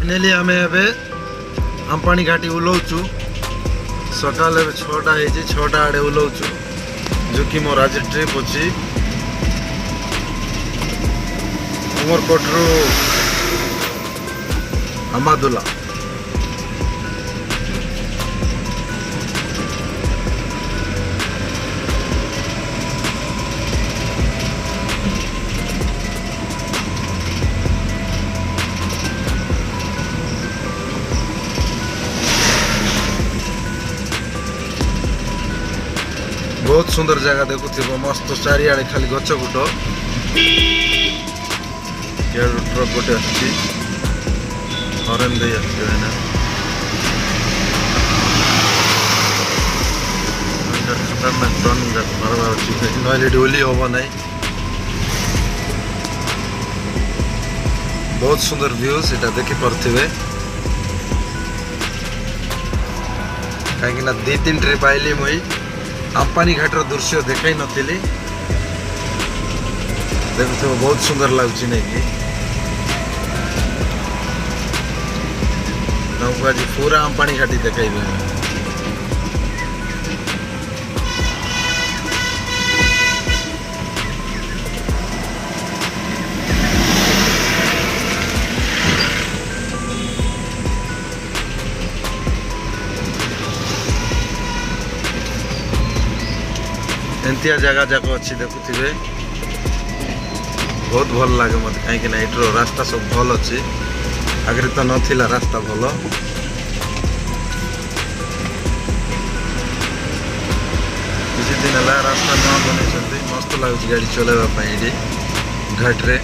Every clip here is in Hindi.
फाइनाली आम आमपाणी घाटी ओह्लौचु सकाल 6टा हो 6टा आड़े ओह्लौचु जो कि मोर आज ट्रिप अच्छी उमरकोटरू हमादुल्ला। बहुत सुंदर जगह देखुव मस्त चारिआडे खाली गच गुट ट्रक गोटे आसी हरेन दे खतरनाक टर्निंग मारबार अच्छी ना ओली हम ना। बहुत सुंदर व्यू से देखिपे कहीं 2-3 ट्रिप आईली मुई आमपानी घाटर दृश्य देखाई नथिली देखुव बहुत सुंदर लगुच नहीं कि आज पूरा आमपानी घाटी देखाइबे। एंतिया जगह जाक अच्छी देखुवे बहुत भल लगे मत कहीं इटर रास्ता सब भल अच्छी आगे तो नथिला रास्ता भल किसी दिन है रास्ता नुआ बन मस्त लगुच गाड़ी चलवाई ये घाटे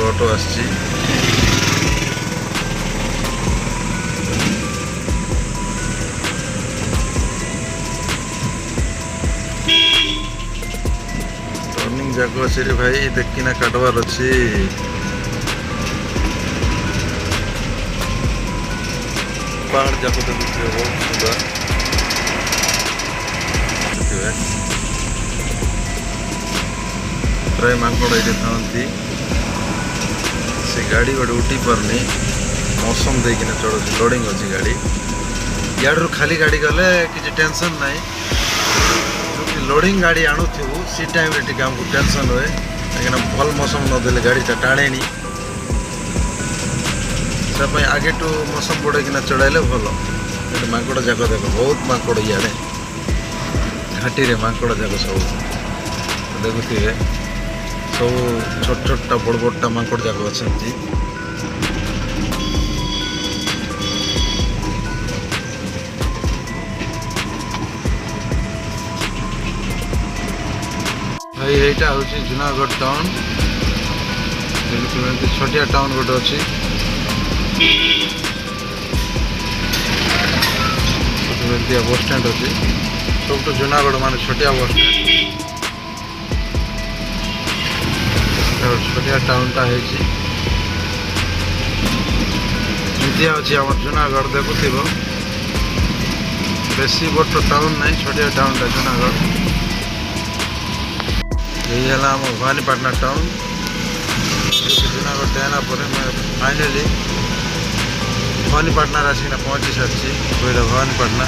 ऑटो आसी जाक अच्छे भाई देखना काटवार अच्छी पहाड़ जाक देखुए बहुत सुंदर प्राय मांकड़ ये था से गाड़ी गोटे उठी पारनी मौसम देखना चढ़ लोडिंग अच्छी गाड़ी यारू खाली गाड़ी गले किसी टेंशन ना लोडिंग गाड़ी आणु सी टाइम रे टिके हमको टेंशन हुए कहीं भल मौसम नदेले गाड़ीटा टाणे से आगे टू मौसम पड़ेकिना चढ़ाइले भल मांकड़ जाक देख बहुत मांकड़ इे घाटी रे मांकड़ जाक सब देखुए सब छोट छोटा बड़ बड़टा मांकड़ जाक अच्छा भाई यहीटा हूँ जूनागढ़ टाउन छोटिया टाउन गोटे अच्छी बस स्टैंड अच्छी सब तो जूनागढ़ मान छोटिया बस स्टैंड छोटिया टाउनटा होती अच्छी आम जूनागढ़ देखुव बेसी बड़ टाउन ना छोटिया टाउनटा जूनागढ़ यही है आम भवानीपाटना टाउन जूनागढ़ देना पर मैं फाइनाली भवानीपाटना आसिक पहुँची सारी कोईला भवानीपाटना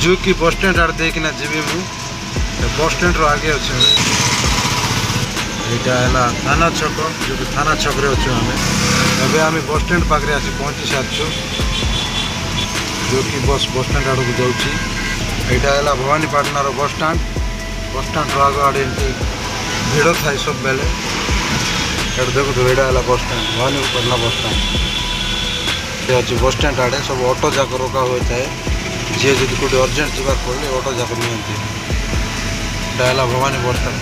जो कि बस स्टैंड आड़ देकिना जीवी मु बस स्टैंड रो आगे अच्छे यहाँ है थाना छक जो कि थाना छक रे अच्छे आम एवं बस स्टैंड पाखे आसी पहुँची सारी जो कि बस स्टैंड आड़ को जाऊँगी यहाँ है भवानीपाटना बस स्टैंड आग आड़े भिड़ थाए सब बेले देखो यहाँ है bus stand Bhawanipatna bus stand ये अच्छे बस स्टैंड आड़े सब ऑटो जाक रोका होता है जी जी कौटे अर्जेंट जबार पड़े ऑटो जाक नियंती है भवानी बस स्टैंड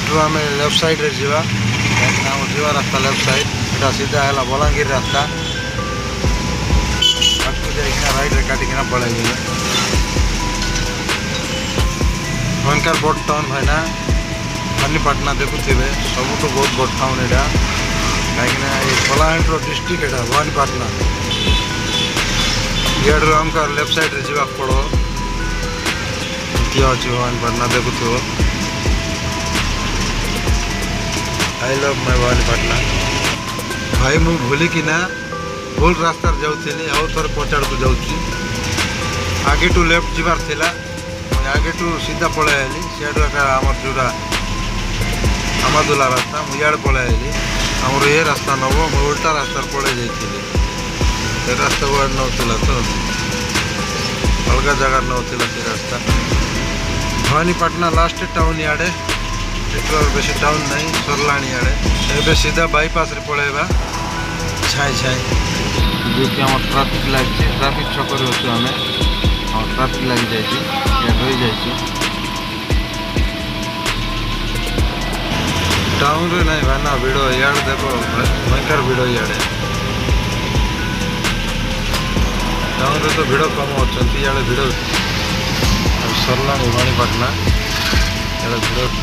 इटू आम लेफ्ट साइड रे जीवा कहीं जीवा रास्ता लेफ्ट साइड यहाँ सीधा है बलांगीर रास्ता राइट रे काटिकिना पड़े भयंकर बड़ टाउन भाई ना भवानीपाटना देखुवे सब तो बहुत बड़ टाउन यहाँ कहीं कलाहांडी डिस्ट्रिक्ट यहाँ भवानीपाटना इे आमका लेफ्ट साइड रे जीवा पड़ो अच्छी भवानीपाटना देखुव आई लव माय भवानीपाटना भाई मु भूलिकी ना भूल रास्ता जाऊली आउ थोड़े पचाड़ को जाऊँगी आगे टू लेफ्ट जीवार थिला आगे टू सीधा पलि आइली सियाडू आमर जोड़ा आमादुला रास्ता मुझे पलि आइली आमर ये रास्ता नब मु उल्टा रास्ता पलि जाइए रास्ता को नौला तो अलग जगार नौला से रास्ता भवानीपाटना लास्ट टाउन इे बेस टाउन नहीं सरला इे ए सीधा बाईपास रे पलैबा छाई छाई जो कि आम ट्राफिक लगी ट्राफिक छक अच्छे आम ट्राफिक लगी जाइए रही जाइए टाउन रे नहीं भाना भिड़ इे देख भयंकर भिड़ इे टाउन रे तो भिड़ कम अच्छा इे भिड़ सरला भवानीपाटना इे भिड़